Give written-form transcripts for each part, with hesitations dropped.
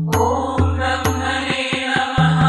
ओम ब्रह्मणे नमः।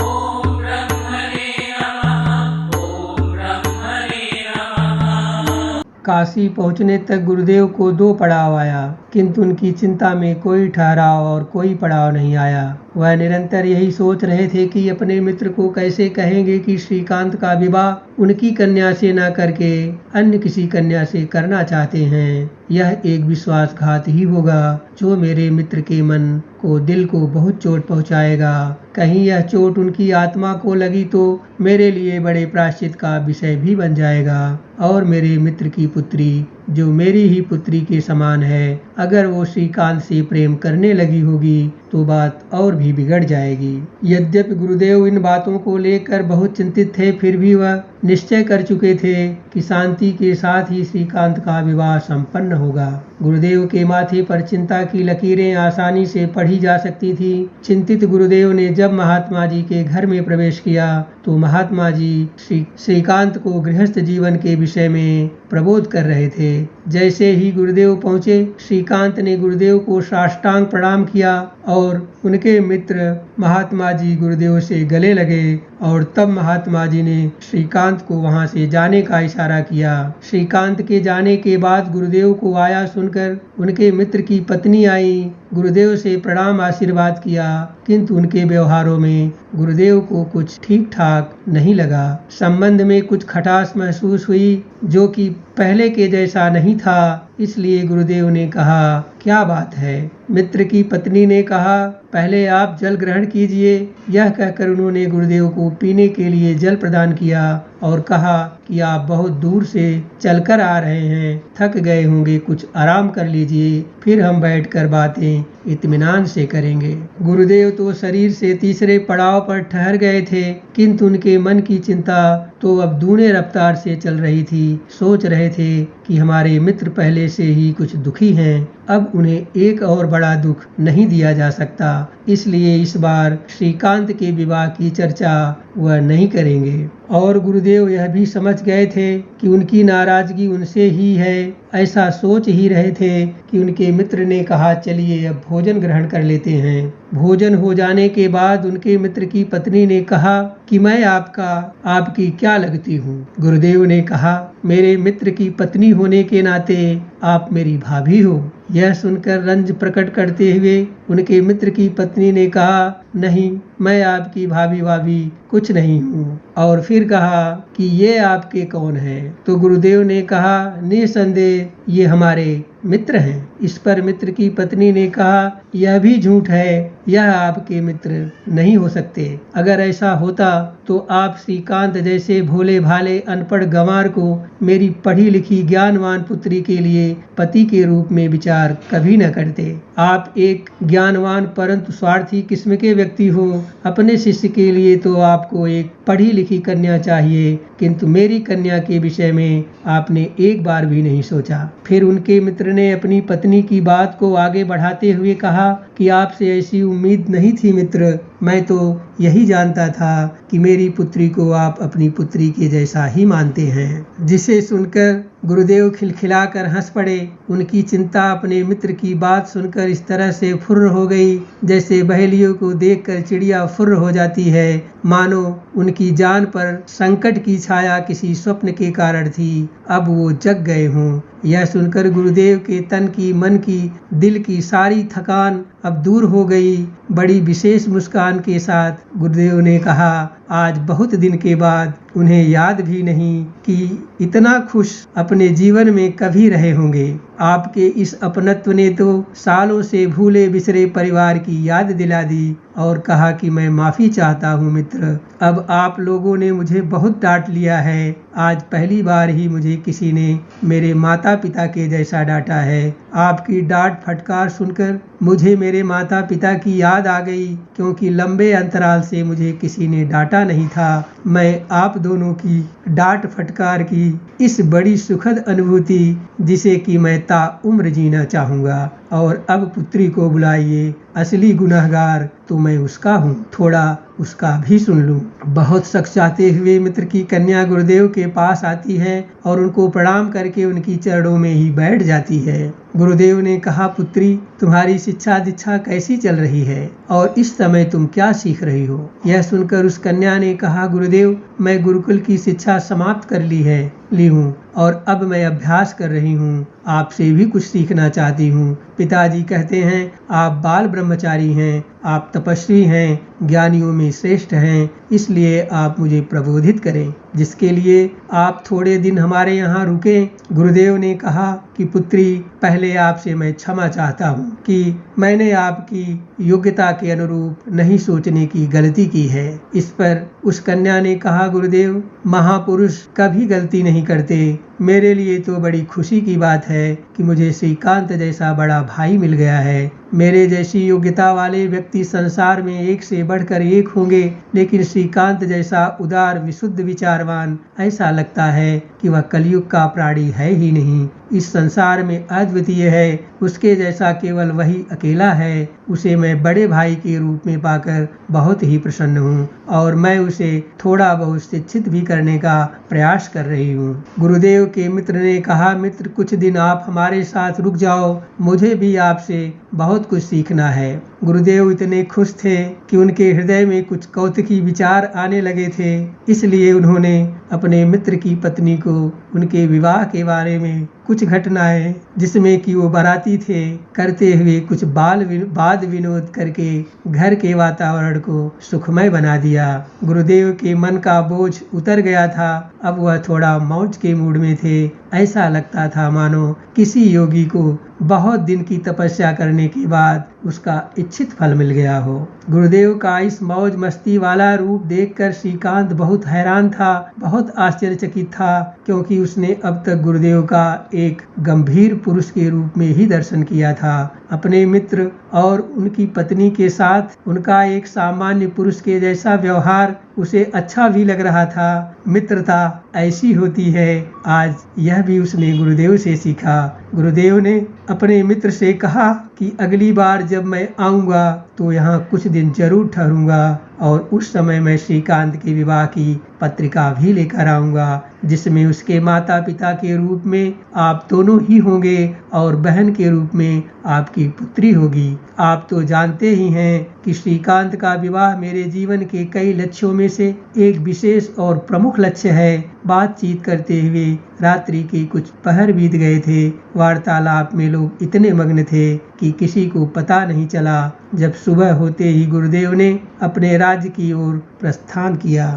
ओम ब्रह्मणे नमः। ओम ब्रह्मणे नमः। काशी पहुंचने तक गुरुदेव को 2 पड़ाव आया, किंतु उनकी चिंता में कोई ठहराव और कोई पड़ाव नहीं आया। वह निरंतर यही सोच रहे थे कि अपने मित्र को कैसे कहेंगे कि श्रीकांत का विवाह उनकी कन्या से न करके अन्य किसी कन्या से करना चाहते हैं। यह एक विश्वासघात ही होगा जो मेरे मित्र के मन को, दिल को बहुत चोट पहुंचाएगा। कहीं यह चोट उनकी आत्मा को लगी तो मेरे लिए बड़े प्रायश्चित का विषय भी बन जाएगा और मेरे मित्र की पुत्री, जो मेरी ही पुत्री के समान है, अगर वो श्रीकांत से प्रेम करने लगी होगी तो बात और भी बिगड़ जाएगी। यद्यपि गुरुदेव इन बातों को लेकर बहुत चिंतित थे, फिर भी वह निश्चय कर चुके थे कि शांति के साथ ही श्रीकांत का विवाह संपन्न होगा। गुरुदेव के माथे पर चिंता की लकीरें आसानी से पढ़ी जा सकती थी। चिंतित गुरुदेव ने जब महात्मा जी के घर में प्रवेश किया तो महात्मा जी श्रीकांत को गृहस्थ जीवन के विषय में प्रबोध कर रहे थे। जैसे ही गुरुदेव पहुंचे, श्रीकांत ने गुरुदेव को साष्टांग प्रणाम किया और उनके मित्र महात्मा जी गुरुदेव से गले लगे और तब महात्मा जी ने श्रीकांत को वहां से जाने का इशारा किया। श्रीकांत के जाने के बाद गुरुदेव को आया सुनकर उनके मित्र की पत्नी आई, गुरुदेव से प्रणाम आशीर्वाद किया, किंतु उनके व्यवहारों में गुरुदेव को कुछ ठीक ठाक नहीं लगा। संबंध में कुछ खटास महसूस हुई जो कि पहले के जैसा नहीं था। इसलिए गुरुदेव ने कहा, क्या बात है? मित्र की पत्नी ने कहा, पहले आप जल ग्रहण कीजिए। यह कहकर उन्होंने गुरुदेव को पीने के लिए जल प्रदान किया और कहा कि आप बहुत दूर से चलकर आ रहे हैं, थक गए होंगे, कुछ आराम कर लीजिए, फिर हम बैठकर बातें इत्मीनान से करेंगे। गुरुदेव तो शरीर से तीसरे पड़ाव पर ठहर गए थे, किंतु उनके मन की चिंता तो अब दूने रफ्तार से चल रही थी। सोच रहे थे कि हमारे मित्र पहले से ही कुछ दुखी हैं, अब उन्हें एक और बड़ा दुख नहीं दिया जा सकता, इसलिए इस बार श्रीकांत के विवाह की चर्चा वह नहीं करेंगे। और गुरुदेव यह भी समझ गए थे कि उनकी नाराजगी उनसे ही है। ऐसा सोच ही रहे थे कि उनके मित्र ने कहा, चलिए अब भोजन ग्रहण कर लेते हैं। भोजन हो जाने के बाद उनके मित्र की पत्नी ने कहा कि मैं आपकी क्या लगती हूँ? गुरुदेव ने कहा, मेरे मित्र की पत्नी होने के नाते आप मेरी भाभी हो। यह सुनकर रंज प्रकट करते हुए उनके मित्र की पत्नी ने कहा, नहीं, मैं आपकी भाभी कुछ नहीं हूँ। और फिर कहा कि ये आपके कौन हैं? तो गुरुदेव ने कहा, निसंदेह ये हमारे मित्र हैं। इस पर मित्र की पत्नी ने कहा, यह भी झूठ है, यह आपके मित्र नहीं हो सकते। अगर ऐसा होता तो आप श्रीकांत जैसे भोले भाले अनपढ़ गंवार को मेरी पढ़ी लिखी ज्ञानवान पुत्री के लिए पति के रूप में विचार कभी न करते। आप एक ज्ञानवान परंतु स्वार्थी किस्म के व्यक्ति हो। अपने शिष्य के लिए तो आपको एक पढ़ी लिखी कन्या चाहिए, किंतु मेरी कन्या के विषय में आपने एक बार भी नहीं सोचा। फिर उनके मित्र ने अपनी पत्नी की बात को आगे बढ़ाते हुए कहा कि आपसे ऐसी उम्मीद नहीं थी मित्र, मैं तो यही जानता था कि मेरी पुत्री को आप अपनी पुत्री के जैसा ही मानते हैं। जिसे सुनकर गुरुदेव खिलखिलाकर हंस पड़े। उनकी चिंता अपने मित्र की बात सुनकर इस तरह से फुर्र हो गई जैसे बहेलियों को देखकर चिड़िया फुर्र हो जाती है, मानो उनकी जान पर संकट की छाया किसी स्वप्न के कारण थी, अब वो जग गए हों। यह सुनकर गुरुदेव के तन की, मन की, दिल की सारी थकान अब दूर हो गई। बड़ी विशेष मुस्कान के साथ गुरुदेव ने कहा, आज बहुत दिन के बाद उन्हें याद भी नहीं कि इतना खुश अपने जीवन में कभी रहे होंगे। आपके इस अपनत्व ने तो सालों से भूले बिसरे परिवार की याद दिला दी और कहा कि मैं माफी चाहता हूँ मित्र, अब आप लोगों ने मुझे बहुत डांट लिया है। आज पहली बार ही मुझे किसी ने मेरे माता पिता के जैसा डांटा है। आपकी डांट फटकार सुनकर मुझे मेरे माता पिता की याद आ गई, क्योंकि लंबे अंतराल से मुझे किसी ने डांटा नहीं था। मैं आप दोनों की डांट फटकार की इस बड़ी सुखद अनुभूति जिसे कि मैं ताउम्र जीना चाहूँगा। और अब पुत्री को बुलाइए, असली गुनहगार तो मैं उसका हूँ, थोड़ा उसका भी सुन लूं। बहुत सख्चाते हुए मित्र की कन्या गुरुदेव के पास आती है और उनको प्रणाम करके उनकी चरणों में ही बैठ जाती है। गुरुदेव ने कहा, पुत्री, तुम्हारी शिक्षा दीक्षा कैसी चल रही है और इस समय तुम क्या सीख रही हो? यह सुनकर उस कन्या ने कहा, गुरुदेव, मैं गुरुकुल की शिक्षा समाप्त कर ली हूँ और अब मैं अभ्यास कर रही हूँ। आपसे भी कुछ सीखना चाहती हूँ। पिताजी कहते हैं, आप बाल ब्रह्मचारी हैं, आप तपस्वी हैं, ज्ञानियों में श्रेष्ठ हैं, इसलिए आप मुझे प्रबोधित करें, जिसके लिए आप थोड़े दिन हमारे यहाँ रुकें। गुरुदेव ने कहा कि पुत्री, पहले आपसे मैं क्षमा चाहता हूँ कि मैंने आपकी योग्यता के अनुरूप नहीं सोचने की गलती की है। इस पर उस कन्या ने कहा, गुरुदेव, महापुरुष कभी गलती नहीं करते। मेरे लिए तो बड़ी खुशी की बात है कि मुझे श्रीकांत जैसा बड़ा भाई मिल गया है। मेरे जैसी योग्यता वाले व्यक्ति संसार में एक से बढ़कर एक होंगे, लेकिन श्रीकांत जैसा उदार विशुद्ध विचारवान ऐसा लगता है कि वह कलयुग का प्राणी है ही नहीं, इस संसार में अद्वितीय है। उसके जैसा केवल वही अकेला है। उसे मैं बड़े भाई के रूप में पाकर बहुत ही प्रसन्न हूँ और मैं उसे थोड़ा बहुत शिक्षित भी करने का प्रयास कर रही हूँ। गुरुदेव के मित्र ने कहा, मित्र, कुछ दिन आप हमारे साथ रुक जाओ, मुझे भी आपसे बहुत कुछ सीखना है। गुरुदेव इतने खुश थे कि उनके हृदय में कुछ कौतुकी विचार आने लगे थे, इसलिए उन्होंने अपने मित्र की पत्नी को उनके विवाह के बारे में कुछ घटनाएं जिसमें कि वो बाराती थे करते हुए कुछ वाद विनोद करके घर के वातावरण को सुखमय बना दिया। गुरुदेव के मन का बोझ उतर गया था। अब वह थोड़ा मौज के मूड में थे। ऐसा लगता था मानो किसी योगी को बहुत दिन की तपस्या करने के बाद उसका इच्छित फल मिल गया हो। गुरुदेव का इस मौज मस्ती वाला रूप देखकर श्रीकांत बहुत हैरान था, बहुत आश्चर्यचकित था, क्योंकि उसने अब तक गुरुदेव का एक गंभीर पुरुष के रूप में ही दर्शन किया था। अपने मित्र और उनकी पत्नी के साथ उनका एक सामान्य पुरुष के जैसा व्यवहार उसे अच्छा भी लग रहा था। मित्रता ऐसी होती है, आज यह भी उसने गुरुदेव से सीखा। गुरुदेव ने अपने मित्र से कहा कि अगली बार जब मैं आऊंगा तो यहाँ कुछ दिन जरूर ठहरूंगा और उस समय मैं श्रीकांत के विवाह की पत्रिका भी लेकर आऊंगा, जिसमें उसके माता पिता के रूप में आप दोनों ही होंगे और बहन के रूप में आपकी पुत्री होगी। आप तो जानते ही हैं कि श्रीकांत का विवाह मेरे जीवन के कई लक्ष्यों में से एक विशेष और प्रमुख लक्ष्य है। बातचीत करते हुए रात्रि के कुछ पहर बीत गए थे। वार्तालाप में लोग इतने मग्न थे कि किसी को पता नहीं चला। जब सुबह होते ही गुरुदेव ने अपने राज्य की ओर प्रस्थान किया।